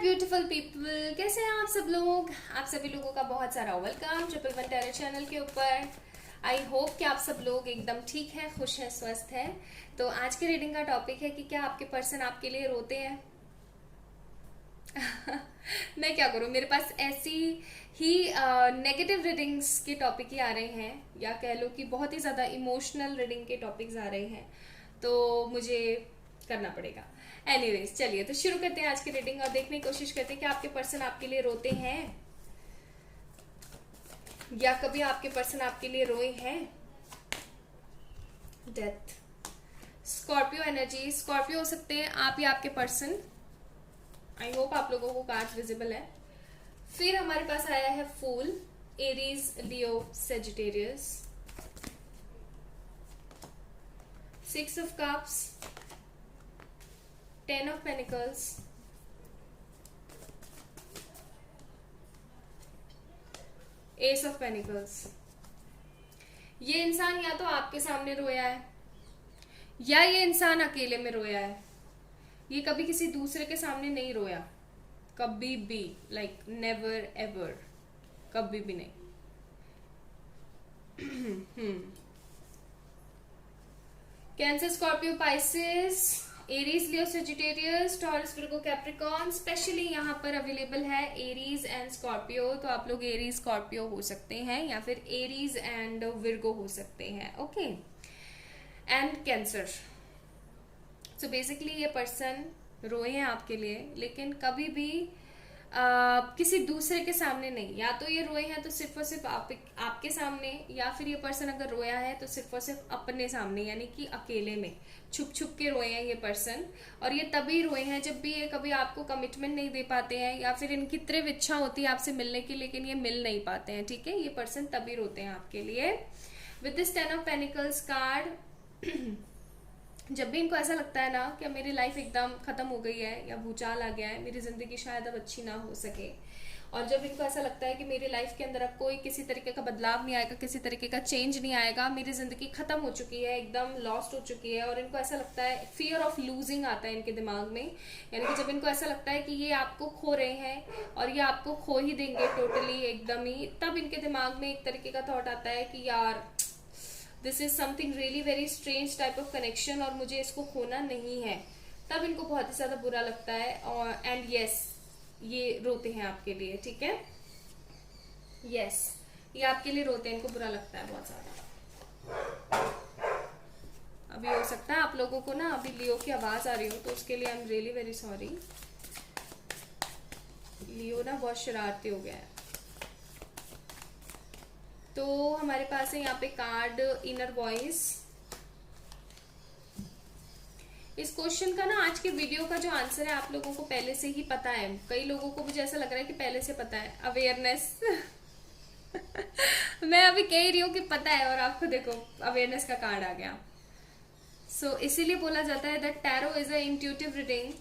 Beautiful people, कैसे हैं आप सब लोग। आप सभी लोगों का बहुत सारा welcome triple one tarot channel के ऊपर। आई होप कि आप सब लोग एकदम ठीक हैं, खुश हैं, स्वस्थ हैं। तो आज के रीडिंग का टॉपिक है कि क्या आपके पर्सन आपके लिए रोते हैं। मैं क्या करूं, मेरे पास ऐसी ही नेगेटिव रीडिंग्स के टॉपिक ही आ रहे हैं, या कह लो कि बहुत ही ज़्यादा इमोशनल रीडिंग के टॉपिक्स आ रहे हैं, तो मुझे करना पड़ेगा। एनीवेज, चलिए तो शुरू करते हैं आज की रीडिंग और देखने की कोशिश करते हैं कि आपके पर्सन आपके लिए रोते हैं या कभी आपके पर्सन आपके लिए रोए हैं। डेथ, स्कॉर्पियो एनर्जी, स्कॉर्पियो हो सकते हैं आप या आपके पर्सन। आई होप आप लोगों को कार्ड विजिबल है। फिर हमारे पास आया है fool, Aries, Leo, Sagittarius, 6 of cups, 10 of pentacles, ace of pentacles. ये इंसान या तो आपके सामने रोया है या ये इंसान अकेले में रोया है। ये कभी किसी दूसरे के सामने नहीं रोया, कभी भी, लाइक नेवर एवर, कभी भी नहीं। Cancer, Scorpio, Pisces, Aries, Leo, Sagittarius, Taurus, Virgo, Capricorn. Specially यहाँ पर अवेलेबल है एरीज एंड स्कॉर्पियो, तो आप लोग एरीज स्कॉर्पियो हो सकते हैं या फिर एरीज एंड विर्गो हो सकते हैं। Okay, and cancer. So basically ये पर्सन रोए हैं आपके लिए, लेकिन कभी भी किसी दूसरे के सामने नहीं। या तो ये रोए हैं तो सिर्फ और सिर्फ आपके सामने, या फिर ये पर्सन अगर रोया है तो सिर्फ और सिर्फ अपने सामने, यानी कि अकेले में छुप छुप के रोए हैं ये पर्सन। और ये तभी रोए हैं जब भी ये कभी आपको कमिटमेंट नहीं दे पाते हैं, या फिर इनकी तीव्र इच्छा होती है आपसे मिलने की, लेकिन ये मिल नहीं पाते हैं। ठीक है, ये पर्सन तभी रोते हैं आपके लिए। With this 10 of panicles card, जब भी इनको ऐसा लगता है ना कि मेरी लाइफ एकदम खत्म हो गई है या भूचाल आ गया है, मेरी जिंदगी शायद अब अच्छी ना हो सके, और जब इनको ऐसा लगता है कि मेरी लाइफ के अंदर अब कोई किसी तरीके का बदलाव नहीं आएगा, किसी तरीके का चेंज नहीं आएगा, मेरी जिंदगी खत्म हो चुकी है, एकदम लॉस्ट हो चुकी है, और इनको ऐसा लगता है, फियर ऑफ लूजिंग आता है इनके दिमाग में। यानी कि जब इनको ऐसा लगता है कि ये आपको खो रहे हैं और ये आपको खो ही देंगे टोटली, एकदम ही, तब इनके दिमाग में एक तरीके का थॉट आता है कि यार this is something really very strange type of connection और मुझे इसको खोना नहीं है। तब इनको बहुत ही ज्यादा बुरा लगता है, और एंड यस, ये रोते हैं आपके लिए। ठीक है, यस, ये आपके लिए रोते हैं, इनको बुरा लगता है बहुत ज्यादा। अभी हो सकता है आप लोगों को ना अभी लियो की आवाज आ रही हो, तो उसके लिए I am really very sorry. Leo ना बहुत शरारती हो गया है। तो हमारे पास है यहाँ पे कार्ड इनर वॉइस। इस क्वेश्चन का ना आज के वीडियो का जो आंसर है आप लोगों को पहले से ही पता है। कई लोगों को मुझे ऐसा लग रहा है कि पहले से पता है। अवेयरनेस मैं अभी कह रही हूँ कि पता है, और आपको देखो अवेयरनेस का कार्ड आ गया। सो इसीलिए बोला जाता है that tarot is a intuitive reading.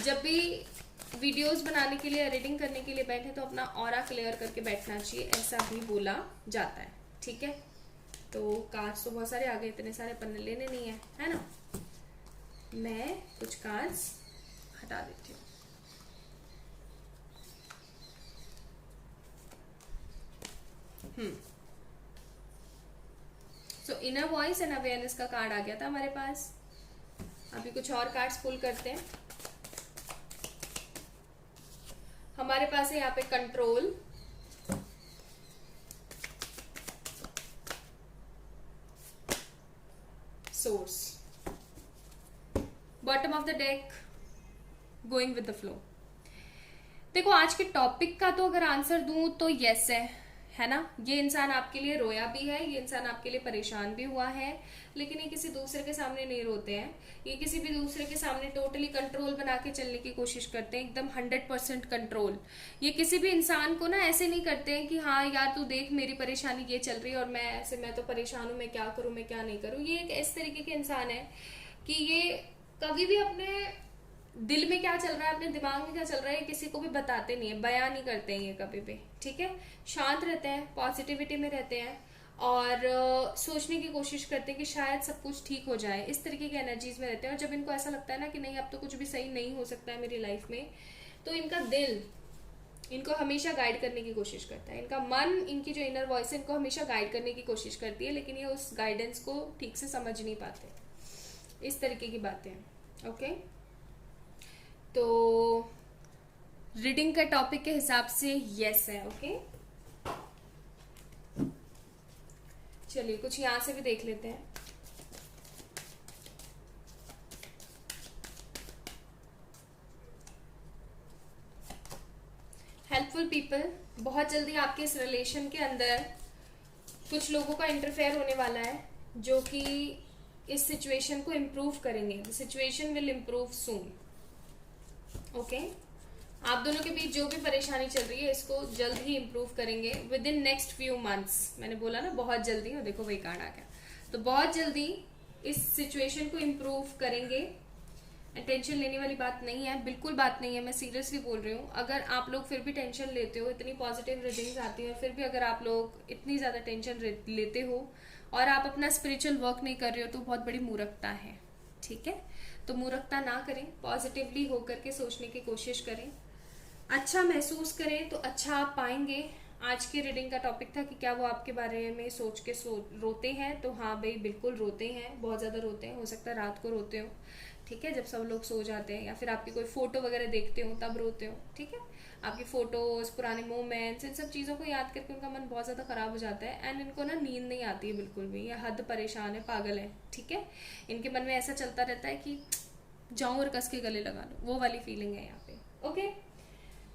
जब भी वीडियोस बनाने के लिए, रीडिंग करने के लिए बैठे तो अपना ऑरा क्लियर करके बैठना चाहिए, ऐसा भी बोला जाता है। ठीक है, तो कार्ड्स तो बहुत सारे आ गए, इतने सारे पन्ने लेने नहीं है ना। मैं कुछ कार्ड्स हटा देती हूँ। सो इनर वॉइस एंड अवेयरनेस का कार्ड आ गया था हमारे पास। अभी कुछ और कार्ड्स पुल करते हैं। हमारे पास है यहाँ पे control, source, bottom of the deck, going with the flow. देखो आज के टॉपिक का तो अगर आंसर दूं तो यस है ना। ये इंसान आपके लिए रोया भी है, ये इंसान आपके लिए परेशान भी हुआ है, लेकिन ये किसी दूसरे के सामने नहीं रोते हैं। ये किसी भी दूसरे के सामने टोटली कंट्रोल बना के चलने की कोशिश करते हैं, एकदम 100% कंट्रोल। ये किसी भी इंसान को ना ऐसे नहीं करते हैं कि हाँ यार तू देख मेरी परेशानी ये चल रही है और मैं तो परेशान हूं, मैं क्या करूं, मैं क्या नहीं करूं। ये एक इस तरीके के इंसान है कि ये कभी भी अपने दिल में क्या चल रहा है, अपने दिमाग में क्या चल रहा है, किसी को भी बताते नहीं है, बयान नहीं करते हैं ये कभी भी। ठीक है, शांत रहते हैं, पॉजिटिविटी में रहते हैं, और सोचने की कोशिश करते हैं कि शायद सब कुछ ठीक हो जाए, इस तरीके की एनर्जीज में रहते हैं। और जब इनको ऐसा लगता है ना कि नहीं अब तो कुछ भी सही नहीं हो सकता है मेरी लाइफ में, तो इनका दिल इनको हमेशा गाइड करने की कोशिश करता है, इनका मन, इनकी जो इनर वॉइस है इनको हमेशा गाइड करने की कोशिश करती है, लेकिन ये उस गाइडेंस को ठीक से समझ नहीं पाते। इस तरीके की बातें हैं। ओके, तो रीडिंग का टॉपिक के हिसाब से यस है। ओके, चलिए कुछ यहां से भी देख लेते हैं। हेल्पफुल पीपल, बहुत जल्दी आपके इस रिलेशन के अंदर कुछ लोगों का इंटरफेयर होने वाला है जो कि इस सिचुएशन को इम्प्रूव करेंगे। The situation will improve soon. Okay, आप दोनों के बीच जो भी परेशानी चल रही है इसको जल्द ही इम्प्रूव करेंगे with in next few months. मैंने बोला ना बहुत जल्दी, और देखो वही कार्ड आ गया। तो बहुत जल्दी इस सिचुएशन को इम्प्रूव करेंगे। टेंशन लेने वाली बात नहीं है, बिल्कुल बात नहीं है, मैं सीरियसली बोल रही हूँ। अगर आप लोग फिर भी टेंशन लेते हो, इतनी पॉजिटिव रीडिंग्स आती है, फिर भी अगर आप लोग इतनी ज़्यादा टेंशन लेते हो और आप अपना स्पिरिचुअल वर्क नहीं कर रहे हो तो बहुत बड़ी मूर्खता है। ठीक है, तो मूर्खता ना करें, पॉजिटिवली होकर के सोचने की कोशिश करें, अच्छा महसूस करें तो अच्छा आप पाएंगे। आज की रीडिंग का टॉपिक था कि क्या वो आपके बारे में सोच के रोते हैं, तो हाँ भाई बिल्कुल रोते हैं, बहुत ज़्यादा रोते हैं, हो सकता है रात को रोते हो। ठीक है, जब सब लोग सो जाते हैं, या फिर आपकी कोई फोटो वगैरह देखते हो तब रोते हो। ठीक है, आपकी फोटोज, पुराने मोमेंट्स, इन सब चीज़ों को याद करके उनका मन बहुत ज़्यादा खराब हो जाता है एंड इनको ना नींद नहीं आती है बिल्कुल भी, ये हद परेशान है, पागल है। ठीक है, इनके मन में ऐसा चलता रहता है कि जाऊं और कस के गले लगा लो, वो वाली फीलिंग है यहाँ पे। Okay,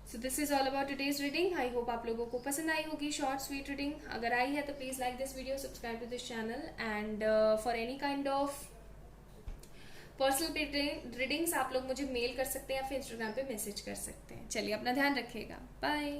so this is all about today's reading. I hope आप लोगों को पसंद आई होगी शॉर्ट स्वीट रीडिंग। अगर आई है तो please like this video, subscribe to this channel and for any kind of personal readings आप लोग मुझे मेल कर सकते हैं या फिर इंस्टाग्राम पे मैसेज कर सकते हैं। चलिए अपना ध्यान रखिएगा, बाय।